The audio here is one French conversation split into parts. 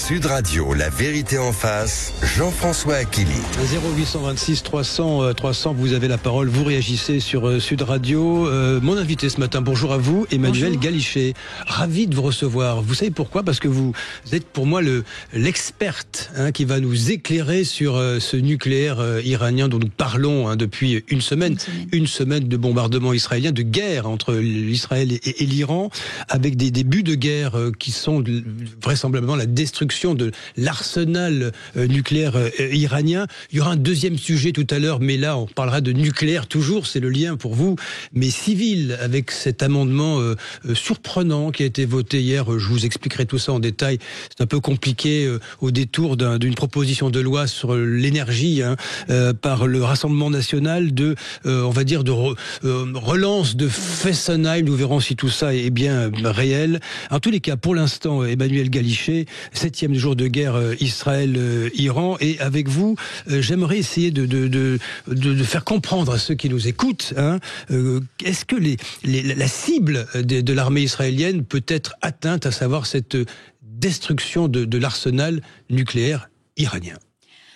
Sud Radio, la vérité en face, Jean-François Achili. 0826 300 300, vous avez la parole, vous réagissez sur Sud Radio. Mon invité ce matin, bonjour à vous, Emmanuelle Galichet. Ravi de vous recevoir. Vous savez pourquoi? Parce que vous êtes pour moi l'experte qui va nous éclairer sur ce nucléaire iranien dont nous parlons depuis une semaine. Une semaine de bombardements israéliens, de guerre entre l'Israël et l'Iran, avec des débuts de guerre qui sont vraisemblablement la destruction de l'arsenal nucléaire iranien. Il y aura un deuxième sujet tout à l'heure, mais là on parlera de nucléaire toujours, c'est le lien pour vous, mais civil, avec cet amendement surprenant qui a été voté hier. Je vous expliquerai tout ça en détail. C'est un peu compliqué au détour d'une proposition de loi sur l'énergie par le Rassemblement national on va dire de relance de Fessenheim. Nous verrons si tout ça est bien réel. En tous les cas, pour l'instant, Emmanuelle Galichet, 7e jour de guerre Israël-Iran, et avec vous, j'aimerais essayer de faire comprendre à ceux qui nous écoutent, est-ce que la cible de l'armée israélienne peut être atteinte, à savoir cette destruction de l'arsenal nucléaire iranien?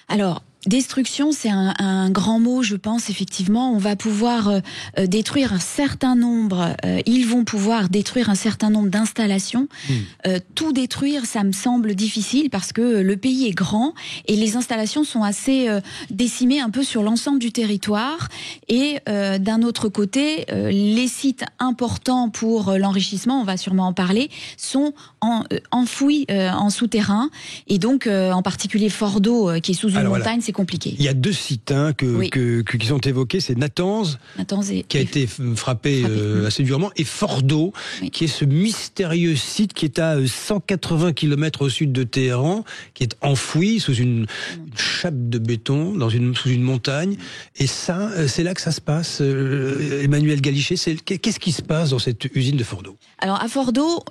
Alors, destruction, c'est un grand mot, je pense, effectivement. On va pouvoir détruire un certain nombre, ils vont pouvoir détruire un certain nombre d'installations. Tout détruire, ça me semble difficile parce que le pays est grand et les installations sont assez décimées un peu sur l'ensemble du territoire. Et d'un autre côté, les sites importants pour l'enrichissement, on va sûrement en parler, sont enfouis en souterrain. Et donc, en particulier Fordo, qui est sous une montagne, c'est compliqué. Il y a deux sites qui sont évoqués, c'est Natanz qui a été frappé assez durement, et Fordo, qui est ce mystérieux site qui est à 180 km au sud de Téhéran, qui est enfoui sous une chape de béton sous une montagne. Et ça, c'est là que ça se passe. Emmanuelle Galichet, qu'est-ce qui se passe dans cette usine de Fordo? Alors à Fordo,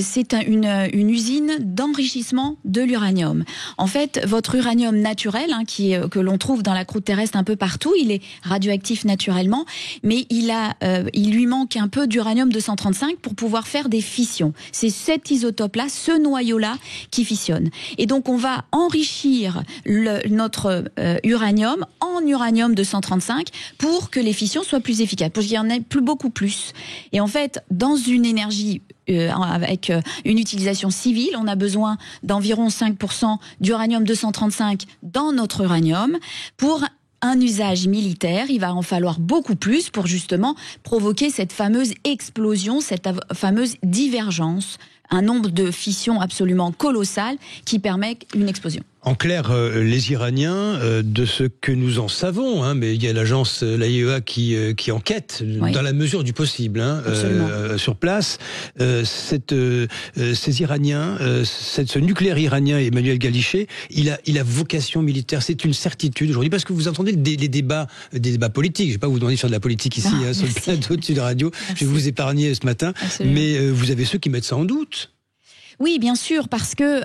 c'est une usine d'enrichissement de l'uranium. En fait, votre uranium naturel, que l'on trouve dans la croûte terrestre un peu partout, il est radioactif naturellement, mais il lui manque un peu d'uranium 235 pour pouvoir faire des fissions. C'est cet isotope-là, ce noyau-là, qui fissionne. Et donc on va enrichir notre uranium en uranium 235 pour que les fissions soient plus efficaces, pour qu'il y en ait beaucoup plus. Et en fait, dans une énergie avec une utilisation civile, on a besoin d'environ 5% d'uranium 235 dans notre uranium. Pour un usage militaire, il va en falloir beaucoup plus pour justement provoquer cette fameuse explosion, cette fameuse divergence, un nombre de fissions absolument colossal qui permet une explosion. En clair, les Iraniens, de ce que nous en savons, mais il y a l'agence, l'AIEA qui enquête dans la mesure du possible sur place. Ces Iraniens, ce nucléaire iranien, Emmanuelle Galichet, il a vocation militaire. C'est une certitude aujourd'hui, parce que vous entendez des débats politiques. Je ne vais pas vous demander de faire de la politique ici sur le plateau de Sud Radio. Je vais vous épargner ce matin. Mais vous avez ceux qui mettent ça en doute. Oui, bien sûr, parce que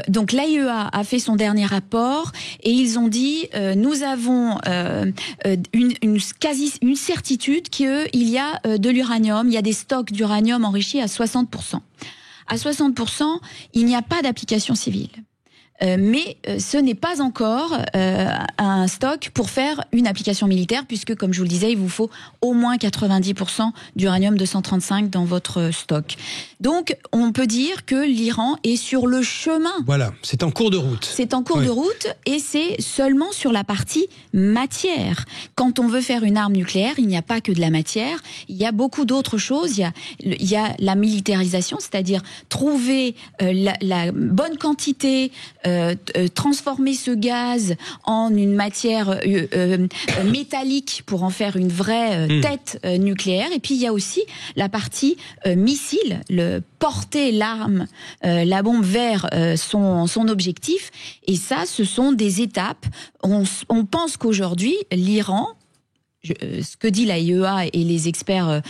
donc l'AIEA a fait son dernier rapport et ils ont dit nous avons une certitude qu'il y a de l'uranium, il y a des stocks d'uranium enrichis à 60%. À 60%, il n'y a pas d'application civile. Mais ce n'est pas encore un stock pour faire une application militaire, puisque, comme je vous le disais, il vous faut au moins 90% d'uranium 235 dans votre stock. Donc, on peut dire que l'Iran est sur le chemin. Voilà, c'est en cours de route. C'est en cours de route, et c'est seulement sur la partie matière. Quand on veut faire une arme nucléaire, il n'y a pas que de la matière, il y a beaucoup d'autres choses. Il y a la militarisation, c'est-à-dire trouver la bonne quantité, transformer ce gaz en une matière métallique pour en faire une vraie tête nucléaire. Et puis il y a aussi la partie missile, porter l'arme, la bombe vers son objectif. Et ça, ce sont des étapes. On pense qu'aujourd'hui, l'Iran, ce que dit l'AIEA et les experts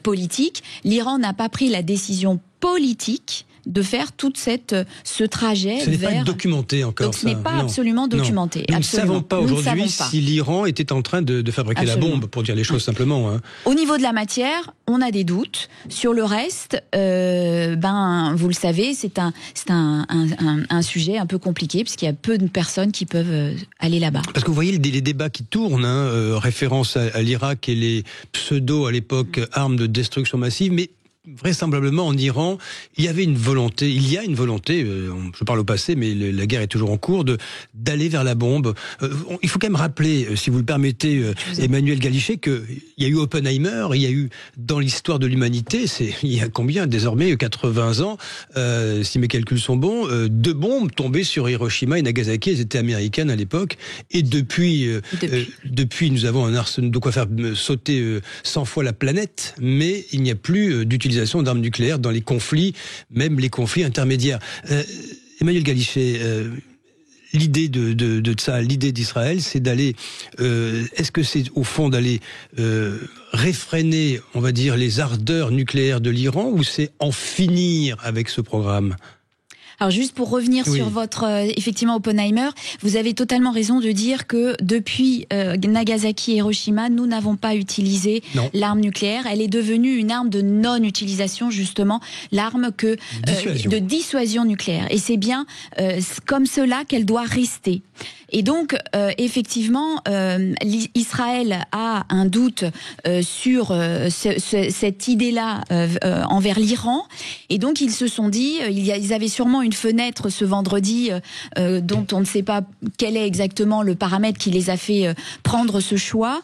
politiques, l'Iran n'a pas pris la décision politique de faire tout ce trajet Ce n'est vers... pas documenté encore. Donc ce n'est pas absolument documenté. Nous ne savons pas aujourd'hui si l'Iran était en train de fabriquer la bombe, pour dire les choses simplement. Hein. Au niveau de la matière, on a des doutes. Sur le reste, vous le savez, c'est un sujet un peu compliqué, puisqu'il y a peu de personnes qui peuvent aller là-bas. Parce que vous voyez les débats qui tournent, référence à l'Irak et les pseudo, à l'époque, armes de destruction massive, mais vraisemblablement en Iran, il y a une volonté, je parle au passé, mais la guerre est toujours en cours, d'aller vers la bombe. Il faut quand même rappeler, si vous le permettez, Emmanuel Galichet, qu'il y a eu Oppenheimer, il y a eu dans l'histoire de l'humanité, il y a combien désormais, 80 ans, si mes calculs sont bons, 2 bombes tombées sur Hiroshima et Nagasaki, elles étaient américaines à l'époque, et depuis nous avons un arsenal de quoi faire sauter 100 fois la planète, mais il n'y a plus d'utilisation d'armes nucléaires dans les conflits, même les conflits intermédiaires. Emmanuel Galichet, l'idée de ça, l'idée d'Israël, c'est d'aller... est-ce que c'est au fond d'aller réfréner, on va dire, les ardeurs nucléaires de l'Iran, ou c'est en finir avec ce programme ? Alors juste pour revenir sur votre effectivement Oppenheimer, vous avez totalement raison de dire que depuis Nagasaki et Hiroshima, nous n'avons pas utilisé l'arme nucléaire. Elle est devenue une arme de non-utilisation, justement, l'arme de dissuasion nucléaire. Et c'est bien comme cela qu'elle doit rester. Et donc, effectivement, Israël a un doute sur cette idée-là envers l'Iran. Et donc, ils se sont dit, ils avaient sûrement une fenêtre ce vendredi dont on ne sait pas quel est exactement le paramètre qui les a fait prendre ce choix,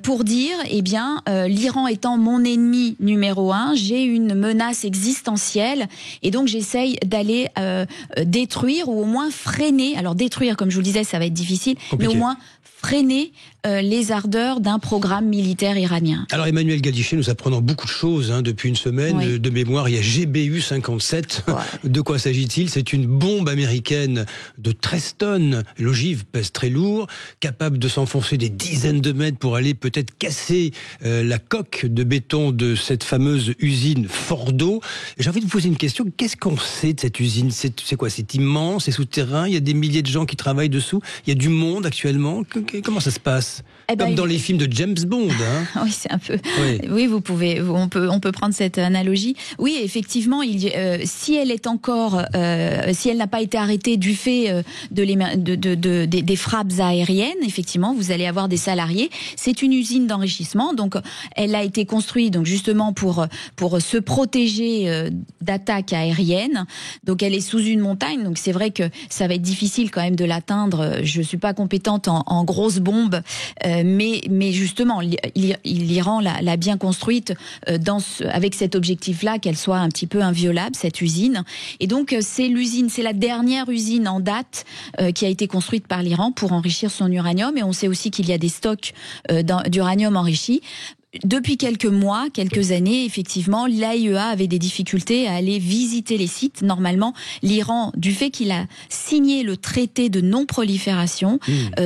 pour dire, eh bien, l'Iran étant mon ennemi numéro 1, j'ai une menace existentielle, et donc j'essaye d'aller détruire ou au moins freiner. Alors détruire, comme je vous le disais, ça va être difficile, mais au moins freiner les ardeurs d'un programme militaire iranien. Alors Emmanuel Galichet, nous apprenons beaucoup de choses depuis une semaine. De mémoire, il y a GBU 57. De quoi s'agit-il? C'est une bombe américaine de 13 tonnes. L'ogive pèse très lourd, capable de s'enfoncer des dizaines de mètres pour aller peut-être casser la coque de béton de cette fameuse usine Fordo. J'ai envie de vous poser une question. Qu'est-ce qu'on sait de cette usine? C'est quoi? C'est immense, c'est souterrain, il y a des milliers de gens qui travaillent dessous, il y a du monde actuellement. Comment ça se passe? Comme dans les films de James Bond. Hein. Oui, c'est un peu. Oui, on peut prendre cette analogie. Oui, effectivement, si elle est encore, si elle n'a pas été arrêtée du fait des frappes aériennes, effectivement, vous allez avoir des salariés. C'est une usine d'enrichissement, donc elle a été construite donc justement pour se protéger d'attaques aériennes. Donc elle est sous une montagne, donc c'est vrai que ça va être difficile quand même de l'atteindre. Je suis pas compétente en grosses bombes. Mais justement, l'Iran l'a bien construite avec cet objectif-là, qu'elle soit un petit peu inviolable, cette usine. Et donc, c'est la dernière usine en date qui a été construite par l'Iran pour enrichir son uranium. Et on sait aussi qu'il y a des stocks d'uranium enrichi. Depuis quelques mois, quelques années, effectivement, l'AIEA avait des difficultés à aller visiter les sites. Normalement, l'Iran, du fait qu'il a signé le traité de non-prolifération,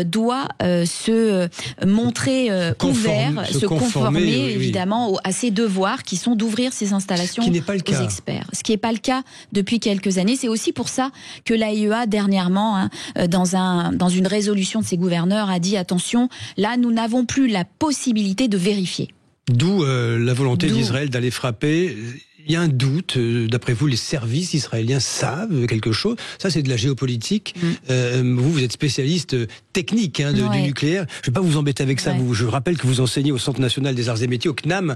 doit se montrer ouvert, se conformer évidemment à ses devoirs qui sont d'ouvrir ses installations aux experts. Ce qui n'est pas le cas depuis quelques années. C'est aussi pour ça que l'AIEA, dernièrement, dans une résolution de ses gouverneurs, a dit attention, là, nous n'avons plus la possibilité de vérifier. D'où la volonté d'Israël d'aller frapper. Il y a un doute, d'après vous, les services israéliens savent quelque chose? Ça, c'est de la géopolitique. Vous êtes spécialiste technique du nucléaire. Je ne vais pas vous embêter avec ça. Je rappelle que vous enseignez au Centre national des arts et métiers, au CNAM.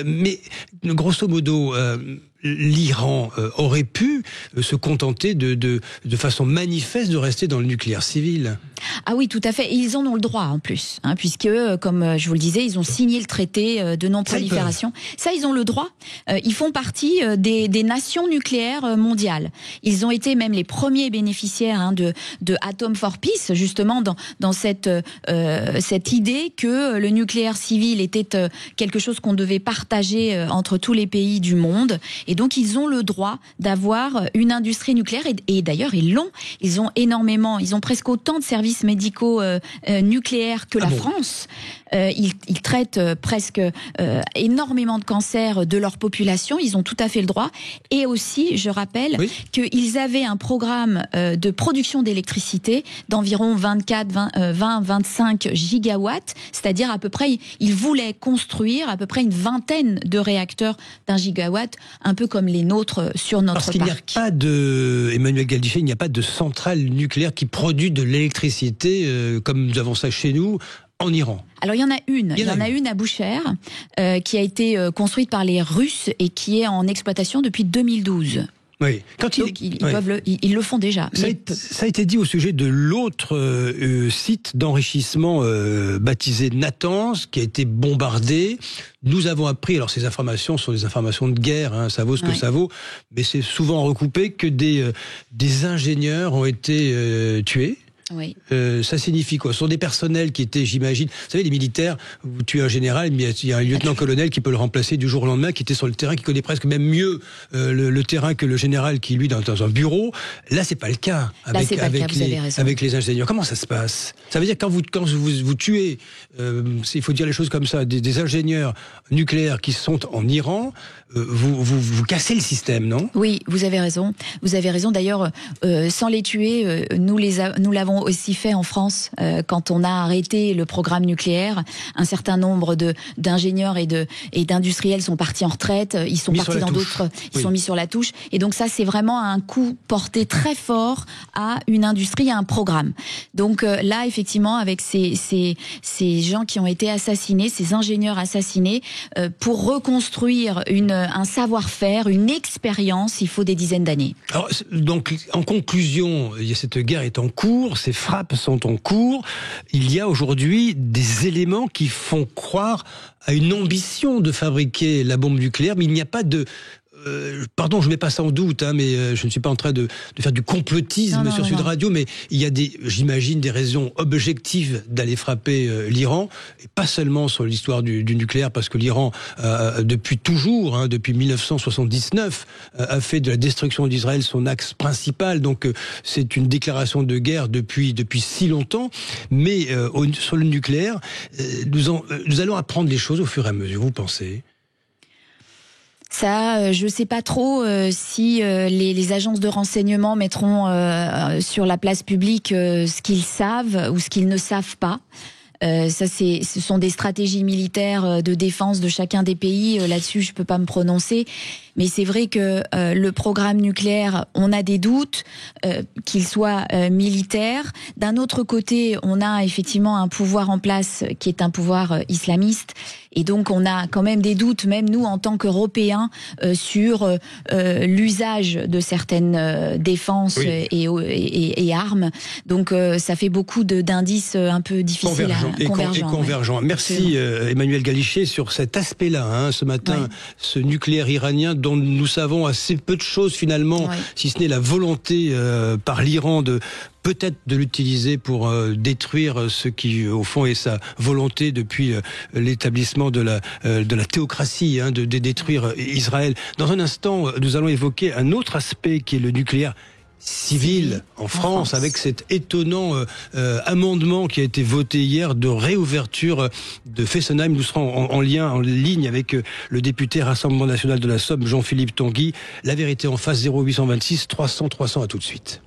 Mais grosso modo, l'Iran aurait pu se contenter de façon manifeste de rester dans le nucléaire civil. Ah oui, tout à fait. Et ils en ont le droit en plus, puisque, comme je vous le disais, ils ont signé le traité de non-prolifération. Ça, ils ont le droit. Ils font partie des nations nucléaires mondiales. Ils ont été même les premiers bénéficiaires de Atom for Peace, justement dans cette idée que le nucléaire civil était quelque chose qu'on devait partager entre tous les pays du monde. Et donc, ils ont le droit d'avoir une industrie nucléaire. Et d'ailleurs, ils l'ont. Ils ont presque autant de services médicaux nucléaires que la France. Ils traitent presque énormément de cancers de leur population. Ils ont tout à fait le droit. Et aussi, je rappelle qu'ils avaient un programme de production d'électricité d'environ 20-25 gigawatts, c'est-à-dire à peu près, ils voulaient construire à peu près une vingtaine de réacteurs d'1 gigawatt, un peu comme les nôtres sur notre parc. Parce qu'il n'y a pas de, Emmanuel Galichet, il n'y a pas de centrale nucléaire qui produit de l'électricité comme nous avons ça chez nous en Iran. Alors il y en a une, une à Boucher qui a été construite par les Russes et qui est en exploitation depuis 2012. Oui. Donc ils le font déjà. Ça a été dit au sujet de l'autre site d'enrichissement baptisé Natanz, qui a été bombardé. Nous avons appris, alors ces informations sont des informations de guerre, hein, ça vaut ce que ça vaut, mais c'est souvent recoupé que des ingénieurs ont été tués. Oui. Ça signifie quoi? Ce sont des personnels qui étaient, j'imagine, vous savez, les militaires, vous tuez un général, mais il y a un lieutenant-colonel qui peut le remplacer du jour au lendemain, qui était sur le terrain, qui connaît presque même mieux le terrain que le général qui, lui, dans un bureau. Là, c'est pas le cas avec les ingénieurs. Comment ça se passe? Ça veut dire quand vous tuez, il faut dire les choses comme ça, des ingénieurs nucléaires qui sont en Iran, vous cassez le système, non? Oui, vous avez raison. Vous avez raison. D'ailleurs, sans les tuer, nous l'avons aussi fait en France quand on a arrêté le programme nucléaire. Un certain nombre d'ingénieurs et d'industriels sont partis en retraite. Ils sont partis dans d'autres. Ils sont mis sur la touche. Et donc ça, c'est vraiment un coup porté très fort à une industrie, à un programme. Donc là, effectivement, avec ces gens qui ont été assassinés, ces ingénieurs assassinés, pour reconstruire un savoir-faire, une expérience, il faut des dizaines d'années. Alors, donc, en conclusion, cette guerre est en cours, ces frappes sont en cours. Il y a aujourd'hui des éléments qui font croire à une ambition de fabriquer la bombe nucléaire, mais il n'y a pas de... pardon, je ne mets pas ça en doute, hein, mais je ne suis pas en train de faire du complotisme sur Sud Radio, mais il y a j'imagine, des raisons objectives d'aller frapper l'Iran, et pas seulement sur l'histoire du nucléaire, parce que l'Iran, depuis toujours, hein, depuis 1979, a fait de la destruction d'Israël son axe principal, donc c'est une déclaration de guerre depuis si longtemps, mais sur le nucléaire, nous allons apprendre les choses au fur et à mesure, vous pensez ? Ça, je ne sais pas trop si les agences de renseignement mettront sur la place publique ce qu'ils savent ou ce qu'ils ne savent pas. Ce sont des stratégies militaires de défense de chacun des pays. Là-dessus, je peux pas me prononcer. Mais c'est vrai que le programme nucléaire, on a des doutes qu'il soit militaire. D'un autre côté, on a effectivement un pouvoir en place qui est un pouvoir islamiste. Et donc, on a quand même des doutes, même nous, en tant qu'Européens, sur l'usage de certaines défenses et armes. Donc, ça fait beaucoup d'indices un peu difficiles convergents. Merci Emmanuel Galichet sur cet aspect-là, hein, ce matin, ce nucléaire iranien dont nous savons assez peu de choses finalement, si ce n'est la volonté par l'Iran peut-être de l'utiliser pour détruire ce qui, au fond, est sa volonté depuis l'établissement de la théocratie, hein, de détruire Israël. Dans un instant, nous allons évoquer un autre aspect qui est le nucléaire civil en France, avec cet étonnant amendement qui a été voté hier de réouverture de Fessenheim. Nous serons en ligne avec le député Rassemblement National de la Somme, Jean-Philippe Tanguy. La vérité en face, 0826 300 300, à tout de suite.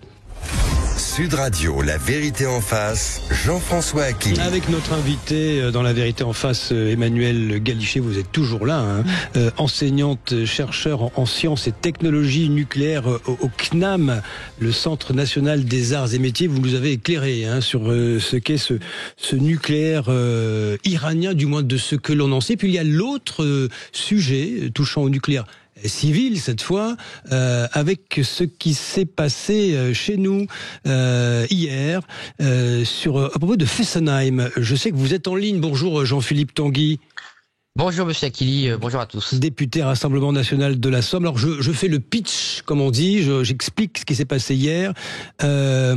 Sud Radio, la vérité en face, Jean-François Aquin. Avec notre invité dans la vérité en face, Emmanuel Galichet, vous êtes toujours là, hein, enseignante, chercheur en sciences et technologies nucléaires au CNAM, le Centre National des Arts et Métiers. Vous nous avez éclairé sur ce qu'est ce nucléaire iranien, du moins de ce que l'on en sait. Puis il y a l'autre sujet touchant au nucléaire civil cette fois, avec ce qui s'est passé chez nous hier à propos de Fessenheim. Je sais que vous êtes en ligne. Bonjour Jean-Philippe Tanguy. Bonjour Monsieur Akili, bonjour à tous. Député Rassemblement National de la Somme. Alors je fais le pitch, comme on dit, j'explique ce qui s'est passé hier. La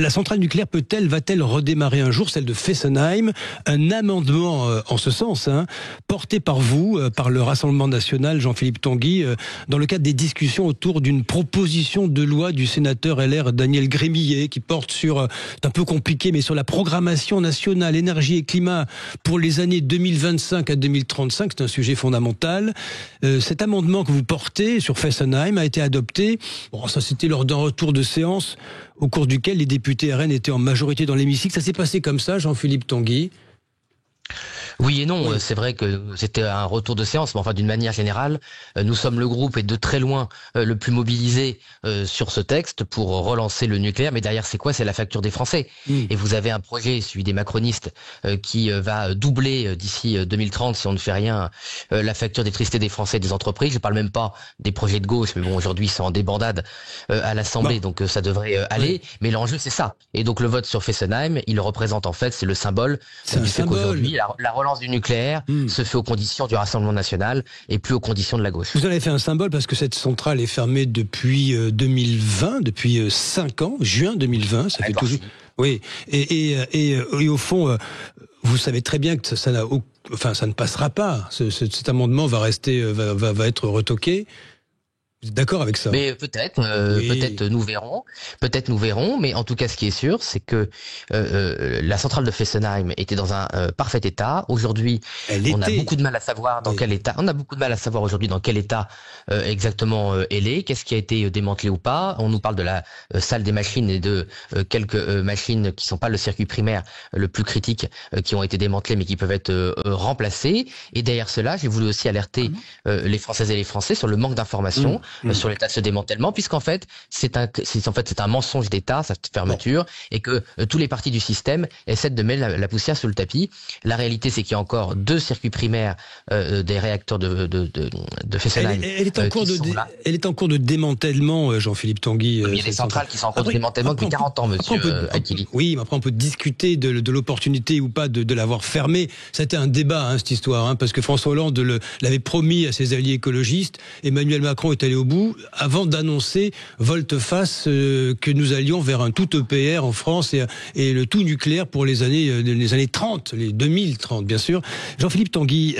centrale nucléaire va-t-elle redémarrer un jour, celle de Fessenheim? Un amendement en ce sens, porté par vous, par le Rassemblement National, Jean-Philippe Tanguy, dans le cadre des discussions autour d'une proposition de loi du sénateur LR Daniel Grémillet, qui porte sur, c'est un peu compliqué, mais sur la programmation nationale énergie et climat pour les années 2025 à 2035, c'est un sujet fondamental. Cet amendement que vous portez sur Fessenheim a été adopté. Bon, ça c'était lors d'un retour de séance au cours duquel les députés RN étaient en majorité dans l'hémicycle. Ça s'est passé comme ça, Jean-Philippe Tanguy? Oui et non, c'est vrai que c'était un retour de séance, mais enfin d'une manière générale, nous sommes le groupe et de très loin le plus mobilisé sur ce texte pour relancer le nucléaire. Mais derrière c'est quoi? C'est la facture des Français. Et vous avez un projet, celui des macronistes, qui va doubler d'ici 2030 si on ne fait rien la facture d'électricité des Français et des entreprises. Je parle même pas des projets de gauche, mais bon aujourd'hui ils sont en débandade à l'Assemblée, donc ça devrait aller. Mais l'enjeu c'est ça. Et donc le vote sur Fessenheim, il représente en fait, c'est le symbole du fait qu'aujourd'hui la relance du nucléaire se fait aux conditions du Rassemblement National et plus aux conditions de la gauche. Vous en avez fait un symbole parce que cette centrale est fermée depuis 2020, depuis 5 ans, juin 2020, ça fait toujours... Oui, et au fond, vous savez très bien que ça ne passera pas. Cet amendement va être retoqué. Vous êtes d'accord avec ça? Mais peut-être nous verrons. Mais en tout cas, ce qui est sûr, c'est que la centrale de Fessenheim était dans un parfait état. Aujourd'hui, on a beaucoup de mal à savoir dans quel état. On a beaucoup de mal à savoir aujourd'hui dans quel état exactement elle est. Qu'est-ce qui a été démantelé ou pas? On nous parle de la salle des machines et de quelques machines qui sont pas le circuit primaire le plus critique, qui ont été démantelées mais qui peuvent être remplacées. Et derrière cela, j'ai voulu aussi alerter les Françaises et les Français sur le manque d'informations. Sur l'état de ce démantèlement, puisqu'en fait c'est un mensonge d'État, cette fermeture, et que tous les partis du système essaient de mettre la poussière sous le tapis. La réalité, c'est qu'il y a encore 2 circuits primaires des réacteurs de Fessenheim. Elle est en cours de démantèlement, Jean-Philippe Tanguy. Il y a des centrales qui sont en cours de démantèlement depuis 40 ans, monsieur Akili. Oui, mais après on peut discuter de l'opportunité ou pas de l'avoir fermée. C'était un débat, cette histoire, parce que François Hollande l'avait promis à ses alliés écologistes. Emmanuel Macron est allé au bout avant d'annoncer volte-face que nous allions vers un tout EPR en France et le tout nucléaire pour les années 30, les 2030 bien sûr. Jean-Philippe Tanguy,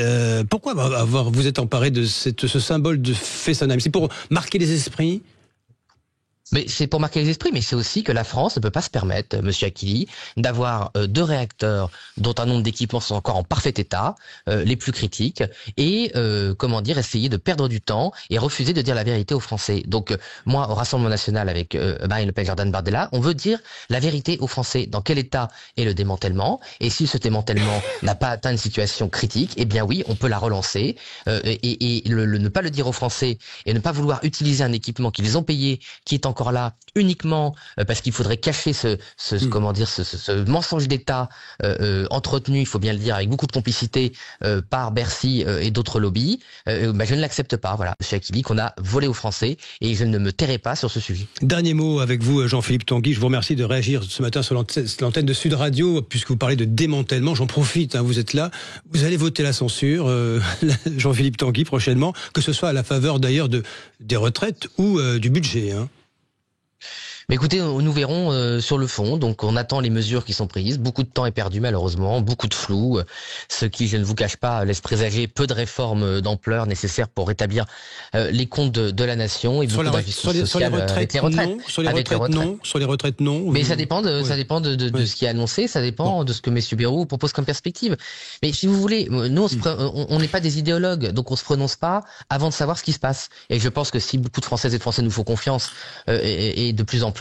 pourquoi vous êtes emparé de ce symbole de Fessenheim? C'est pour marquer les esprits? Mais c'est pour marquer les esprits, mais c'est aussi que la France ne peut pas se permettre, monsieur Akili, d'avoir 2 réacteurs dont un nombre d'équipements sont encore en parfait état, les plus critiques, et essayer de perdre du temps et refuser de dire la vérité aux Français. Donc moi, au Rassemblement National avec Marine Le Pen, Jordan Bardella, on veut dire la vérité aux Français. Dans quel état est le démantèlement? Et si ce démantèlement n'a pas atteint une situation critique, eh bien oui, on peut la relancer. Et ne pas le dire aux Français et ne pas vouloir utiliser un équipement qu'ils ont payé, qui est encore là uniquement parce qu'il faudrait cacher ce mensonge d'État entretenu, il faut bien le dire, avec beaucoup de complicité par Bercy et d'autres lobbies, je ne l'accepte pas. Voilà, monsieur Akili, qu'on a volé aux Français et je ne me tairai pas sur ce sujet. Dernier mot avec vous, Jean-Philippe Tanguy. Je vous remercie de réagir ce matin sur l'antenne de Sud Radio, puisque vous parlez de démantèlement. J'en profite, vous êtes là. Vous allez voter la censure, Jean-Philippe Tanguy, prochainement, que ce soit à la faveur d'ailleurs des retraites ou du budget. Mais écoutez, nous verrons sur le fond. Donc on attend les mesures qui sont prises. Beaucoup de temps est perdu malheureusement, beaucoup de flou, ce qui, je ne vous cache pas, laisse présager peu de réformes d'ampleur nécessaires pour rétablir les comptes de la nation et beaucoup d'investissements sociaux avec les retraites. Sur les retraites, non. Mais ça dépend de ce qui est annoncé, ça dépend de ce que messieurs Bayrou propose comme perspective. Mais si vous voulez, nous on n'est pas des idéologues, donc on se prononce pas avant de savoir ce qui se passe. Et je pense que si beaucoup de Françaises et de Français nous font confiance et de plus en plus,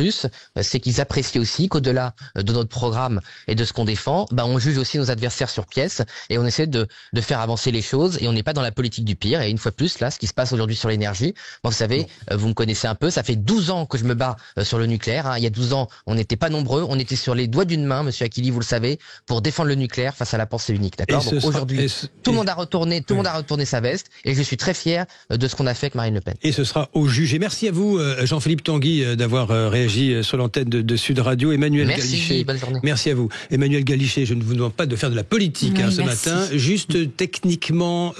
c'est qu'ils apprécient aussi qu'au-delà de notre programme et de ce qu'on défend, on juge aussi nos adversaires sur pièce et on essaie de faire avancer les choses et on n'est pas dans la politique du pire. Et une fois de plus, là, ce qui se passe aujourd'hui sur l'énergie, vous savez, vous me connaissez un peu, ça fait 12 ans que je me bats sur le nucléaire. Il y a 12 ans, on n'était pas nombreux, on était sur les doigts d'une main, monsieur Akili, vous le savez, pour défendre le nucléaire face à la pensée unique. D'accord? Donc aujourd'hui, tout le monde a retourné sa veste et je suis très fier de ce qu'on a fait avec Marine Le Pen. Et ce sera au jugé. Merci à vous, Jean-Philippe Tanguy, d'avoir réagi réagi sur l'antenne de Sud Radio. Emmanuel Galichet. Bonne journée. Merci à vous. Emmanuel Galichet, je ne vous demande pas de faire de la politique ce matin. Juste techniquement,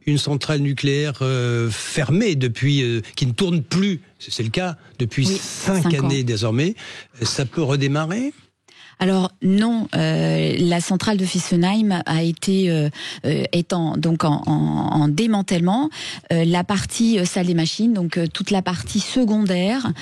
une centrale nucléaire fermée depuis, qui ne tourne plus, c'est le cas, depuis 5 années désormais, ça peut redémarrer ? Alors non, la centrale de Fessenheim a été en démantèlement. La partie salle des machines, donc toute la partie secondaire,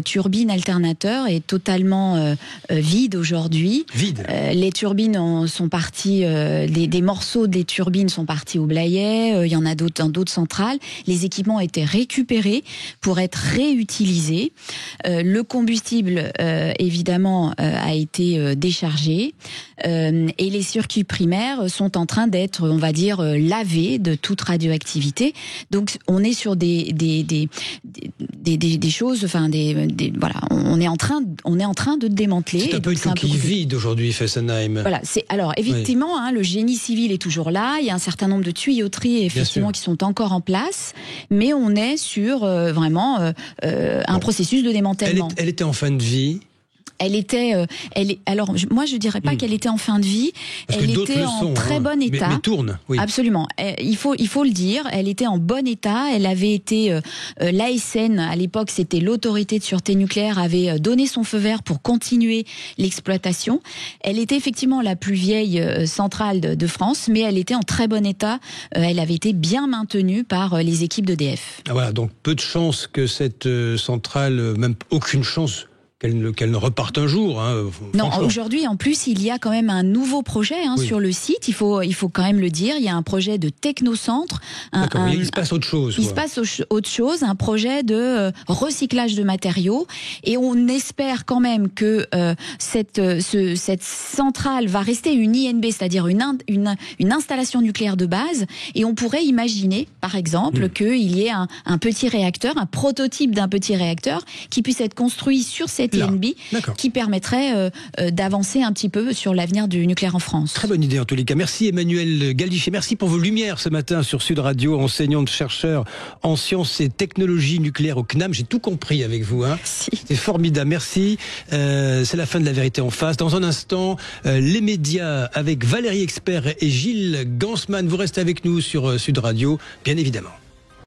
turbine alternateur, est totalement vide aujourd'hui. Vide. Les turbines sont parties, des morceaux des turbines sont partis au Blayais. Il y en a d'autres dans d'autres centrales. Les équipements ont été récupérés pour être réutilisés. Le combustible, évidemment, a été déchargés et les circuits primaires sont en train d'être, on va dire, lavés de toute radioactivité. Donc on est sur des choses, enfin voilà, on est en train de démanteler. C'est un peu une coquille vide aujourd'hui, Fessenheim. Voilà, alors effectivement, le génie civil est toujours là. Il y a un certain nombre de tuyauteries effectivement qui sont encore en place, mais on est sur vraiment un processus de démantèlement. Elle était en fin de vie. Alors, moi, je dirais pas qu'elle était en fin de vie. Elle était en très bon état. Mais tourne, oui. Absolument. Il faut le dire. Elle était en bon état. Elle avait été, l'ASN, à l'époque, c'était l'autorité de sûreté nucléaire, avait donné son feu vert pour continuer l'exploitation. Elle était effectivement la plus vieille centrale de France, mais elle était en très bon état. Elle avait été bien maintenue par les équipes d'EDF. Ah, voilà. Donc, peu de chance que cette centrale, même aucune chance qu'elle ne reparte un jour. Non, aujourd'hui, en plus, il y a quand même un nouveau projet sur le site. Il faut quand même le dire. Il y a un projet de technocentre. Il se passe autre chose. Il se passe autre chose, un projet de recyclage de matériaux. Et on espère quand même que cette centrale va rester une INB, c'est-à-dire une installation nucléaire de base. Et on pourrait imaginer, par exemple, qu'il y ait un petit réacteur, un prototype d'un petit réacteur qui puisse être construit sur cette INB, qui permettrait d'avancer un petit peu sur l'avenir du nucléaire en France. Très bonne idée en tous les cas. Merci Emmanuel Galichet. Merci pour vos lumières ce matin sur Sud Radio, enseignante-chercheur en sciences et technologies nucléaires au CNAM. J'ai tout compris avec vous. C'est formidable. Merci. C'est la fin de La Vérité en face. Dans un instant, les médias avec Valérie Expert et Gilles Gansman. Vous restez avec nous sur Sud Radio, bien évidemment.